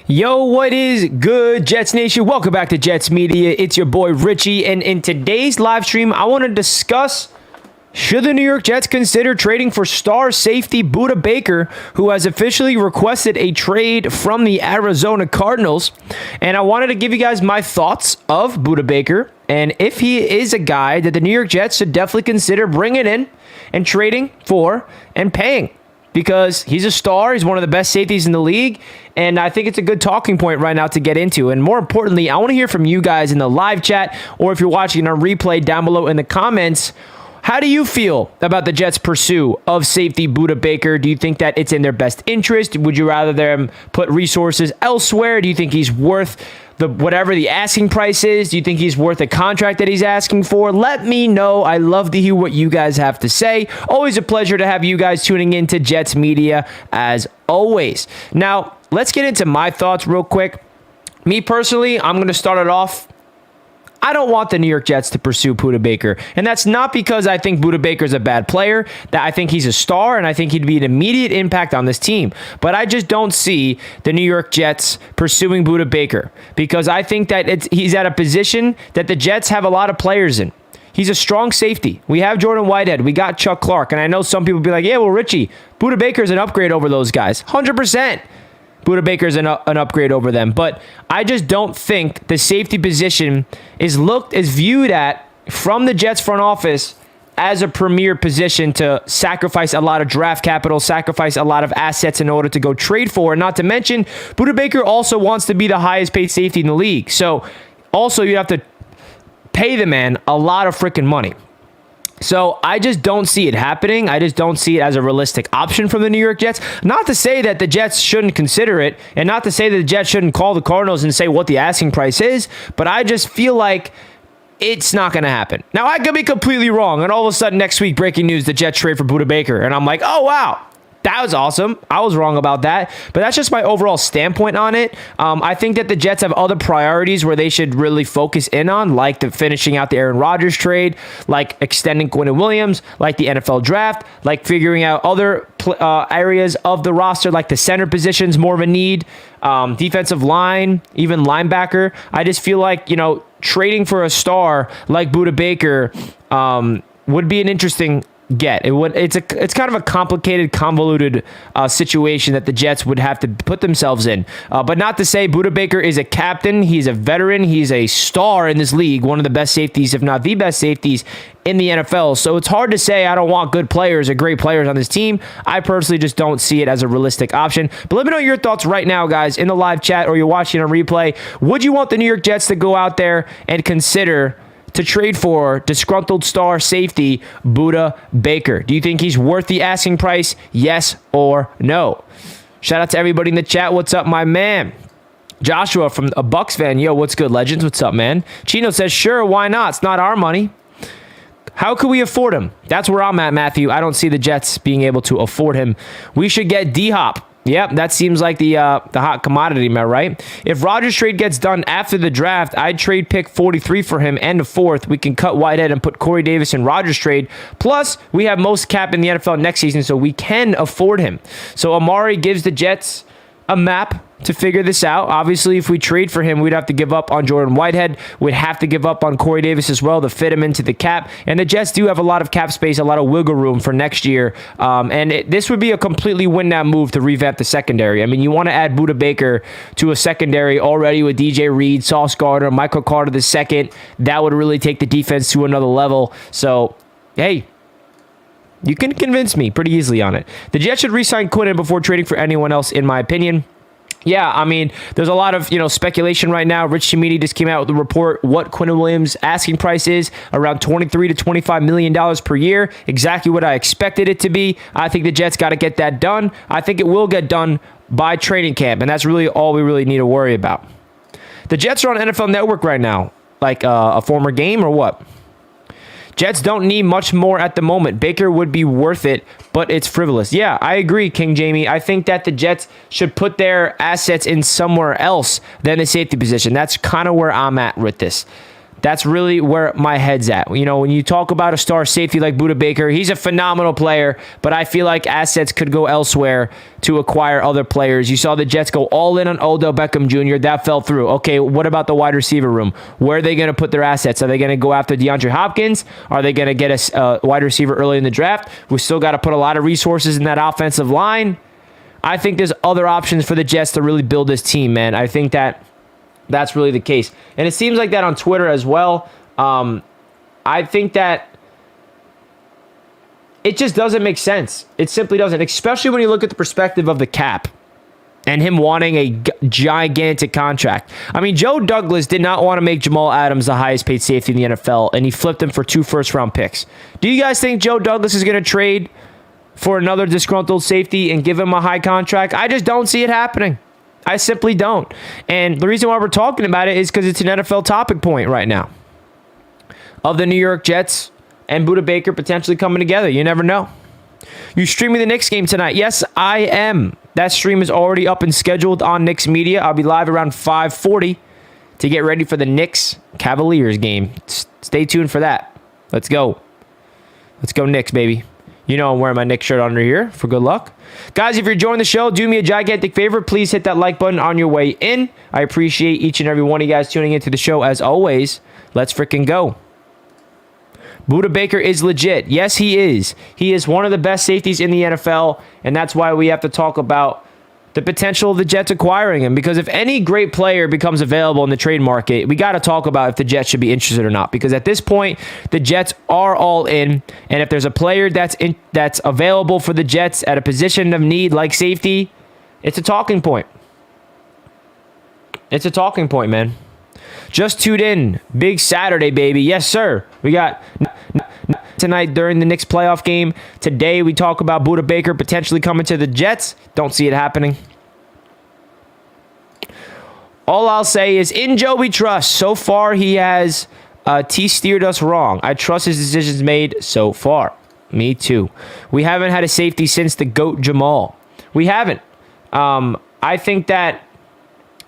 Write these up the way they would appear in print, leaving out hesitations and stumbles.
Yo, what is good, Jets Nation? Welcome back to Jets Media. It's your boy Richie, and in today's live stream, I want to discuss should the New York Jets consider trading for star safety Budda Baker, who has officially requested a trade from the Arizona Cardinals. And I wanted to give you guys my thoughts of Budda Baker, and if he is a guy that the New York Jets should definitely consider bringing in and trading for and paying. Because he's a star, he's one of the best safeties in the league, and I think it's a good talking point right now to get into. And more importantly, I want to hear from you guys in the live chat, or if you're watching on replay down below in the comments. How do you feel about the Jets' pursuit of safety Budda Baker? Do you think that it's in their best interest? Would you rather them put resources elsewhere? Do you think he's worth whatever the asking price is? Do you think he's worth the contract that he's asking for? Let me know. I love to hear what you guys have to say. Always a pleasure to have you guys tuning in to Jets Media as always. Now, let's get into my thoughts real quick. Me personally, I'm going to start it off. I don't want the New York Jets to pursue Budda Baker. And that's not because I think Budda Baker is a bad player. That I think he's a star, and I think he'd be an immediate impact on this team. But I just don't see the New York Jets pursuing Budda Baker because I think that he's at a position that the Jets have a lot of players in. He's a strong safety. We have Jordan Whitehead. We got Chuck Clark. And I know some people be like, yeah, well, Richie, Budda Baker's an upgrade over those guys. 100%. Budda Baker's an upgrade over them. But I just don't think the safety position is viewed at from the Jets front office as a premier position to sacrifice a lot of draft capital, sacrifice a lot of assets in order to go trade for. And not to mention, Budda Baker also wants to be the highest paid safety in the league. So also you have to pay the man a lot of freaking money. So I just don't see it happening. I just don't see it as a realistic option from the New York Jets. Not to say that the Jets shouldn't consider it, and not to say that the Jets shouldn't call the Cardinals and say what the asking price is, but I just feel like it's not going to happen. Now, I could be completely wrong, and all of a sudden next week, breaking news, the Jets trade for Budda Baker, and I'm like, oh, wow. That was awesome. I was wrong about that. But that's just my overall standpoint on it. I think that the Jets have other priorities where they should really focus in on, like finishing out the Aaron Rodgers trade, like extending Quinn Williams, like the NFL draft, like figuring out other areas of the roster, like the center positions, more of a need, defensive line, even linebacker. I just feel like, trading for a star like Budda Baker would be an interesting get. It's kind of a complicated, convoluted situation that the Jets would have to put themselves in. But not to say Budda Baker is a captain. He's a veteran. He's a star in this league. One of the best safeties, if not the best safeties in the NFL. So it's hard to say I don't want good players or great players on this team. I personally just don't see it as a realistic option. But let me know your thoughts right now, guys, in the live chat or you're watching a replay. Would you want the New York Jets to go out there and consider to trade for disgruntled star safety Budda Baker? Do you think he's worth the asking price? Yes or no? Shout out to everybody in the chat. What's up, my man? Joshua from a Bucks fan. Yo, what's good, Legends? What's up, man? Chino says, sure, why not? It's not our money. How could we afford him? That's where I'm at, Matthew. I don't see the Jets being able to afford him. We should get D-Hop. Yep, that seems like the hot commodity, am I right? If Rodgers' trade gets done after the draft, I'd trade pick 43 for him and a fourth. We can cut Whitehead and put Corey Davis in Rodgers' trade. Plus, we have most cap in the NFL next season, so we can afford him. So Amari gives the Jets a map to figure this out. Obviously, if we trade for him, we'd have to give up on Jordan Whitehead. We'd have to give up on Corey Davis as well to fit him into the cap. And the Jets do have a lot of cap space, a lot of wiggle room for next year. This would be a completely win-now move to revamp the secondary. I mean, you want to add Budda Baker to a secondary already with DJ Reed, Sauce Gardner, Michael Carter II. That would really take the defense to another level. So, hey, you can convince me pretty easily on it. The Jets should re-sign Quinn before trading for anyone else, in my opinion. Yeah, I mean, there's a lot of, speculation right now. Rich Cimini just came out with a report what Quinn Williams' asking price is, around $23 to $25 million per year. Exactly what I expected it to be. I think the Jets got to get that done. I think it will get done by training camp, and that's really all we really need to worry about. The Jets are on NFL Network right now. Like a former game or what? Jets don't need much more at the moment. Baker would be worth it, but it's frivolous. Yeah, I agree, King Jamie. I think that the Jets should put their assets in somewhere else than the safety position. That's kind of where I'm at with this. That's really where my head's at. You know, when you talk about a star safety like Budda Baker, he's a phenomenal player, but I feel like assets could go elsewhere to acquire other players. You saw the Jets go all in on Odell Beckham Jr. That fell through. Okay, what about the wide receiver room? Where are they going to put their assets? Are they going to go after DeAndre Hopkins? Are they going to get a wide receiver early in the draft? We still got to put a lot of resources in that offensive line. I think there's other options for the Jets to really build this team, man. I think that's really the case. And it seems like that on Twitter as well. I think that it just doesn't make sense. It simply doesn't, especially when you look at the perspective of the cap and him wanting a gigantic contract. I mean, Joe Douglas did not want to make Jamal Adams the highest paid safety in the NFL, and he flipped him for 2 first-round picks. Do you guys think Joe Douglas is going to trade for another disgruntled safety and give him a high contract? I just don't see it happening. I simply don't. And the reason why we're talking about it is because it's an NFL topic point right now of the New York Jets and Budda Baker potentially coming together. You never know. You streaming the Knicks game tonight? Yes, I am. That stream is already up and scheduled on Knicks Media. I'll be live around 5:40 to get ready for the Knicks Cavaliers game. Stay tuned for that. Let's go. Let's go Knicks, baby. You know I'm wearing my Knicks shirt under here for good luck. Guys, if you're enjoying the show, do me a gigantic favor. Please hit that like button on your way in. I appreciate each and every one of you guys tuning into the show as always. Let's freaking go. Budda Baker is legit. Yes, he is. He is one of the best safeties in the NFL, and that's why we have to talk about the potential of the Jets acquiring him, because if any great player becomes available in the trade market, we got to talk about if the Jets should be interested or not, because at this point, the Jets are all in, and if there's a player that's available for the Jets at a position of need like safety, it's a talking point. It's a talking point, man. Just tuned in. Big Saturday, baby. Yes, sir. We got tonight during the Knicks playoff game. Today, we talk about Budda Baker potentially coming to the Jets. Don't see it happening. All I'll say is, in Joe we trust. So far, he has steered us wrong. I trust his decisions made so far. Me too. We haven't had a safety since the GOAT Jamal. We haven't. I think that,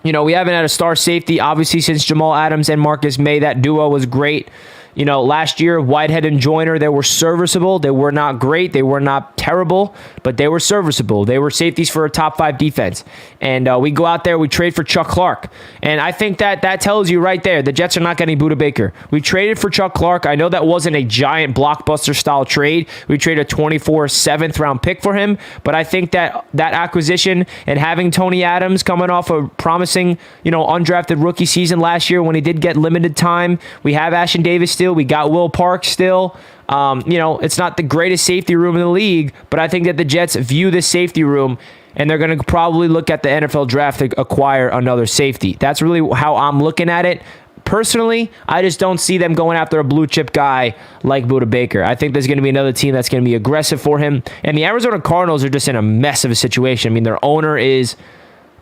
you know, we haven't had a star safety, obviously, since Jamal Adams and Marcus May. That duo was great. You know, last year, Whitehead and Joyner, they were serviceable. They were not great. They were not terrible, but they were serviceable. They were safeties for a top 5 defense. And we go out there, we trade for Chuck Clark. And I think that tells you right there, the Jets are not getting Budda Baker. We traded for Chuck Clark. I know that wasn't a giant blockbuster-style trade. We traded a 24 7th-round pick for him. But I think that acquisition and having Tony Adams coming off a promising, you know, undrafted rookie season last year when he did get limited time. We have Ashton Davis still. We got Will Parks still. You know, it's not the greatest safety room in the league, but I think that the Jets view this safety room, and they're going to probably look at the NFL draft to acquire another safety. That's really how I'm looking at it. Personally, I just don't see them going after a blue chip guy like Budda Baker. I think there's going to be another team that's going to be aggressive for him. And the Arizona Cardinals are just in a mess of a situation. I mean, their owner is,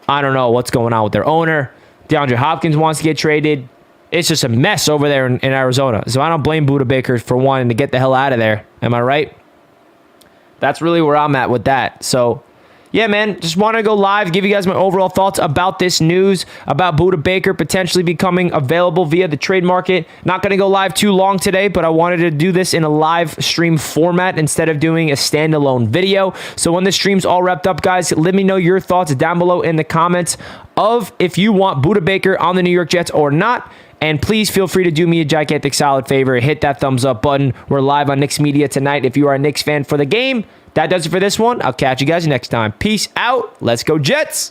I don't know what's going on with their owner. DeAndre Hopkins wants to get traded. It's just a mess over there in Arizona. So I don't blame Budda Baker for wanting to get the hell out of there. Am I right? That's really where I'm at with that. So, yeah, man, just want to go live, give you guys my overall thoughts about this news, about Budda Baker potentially becoming available via the trade market. Not going to go live too long today, but I wanted to do this in a live stream format instead of doing a standalone video. So when the stream's all wrapped up, guys, let me know your thoughts down below in the comments of if you want Budda Baker on the New York Jets or not. And please feel free to do me a gigantic solid favor. Hit that thumbs up button. We're live on Knicks Media tonight if you are a Knicks fan for the game. That does it for this one. I'll catch you guys next time. Peace out. Let's go Jets.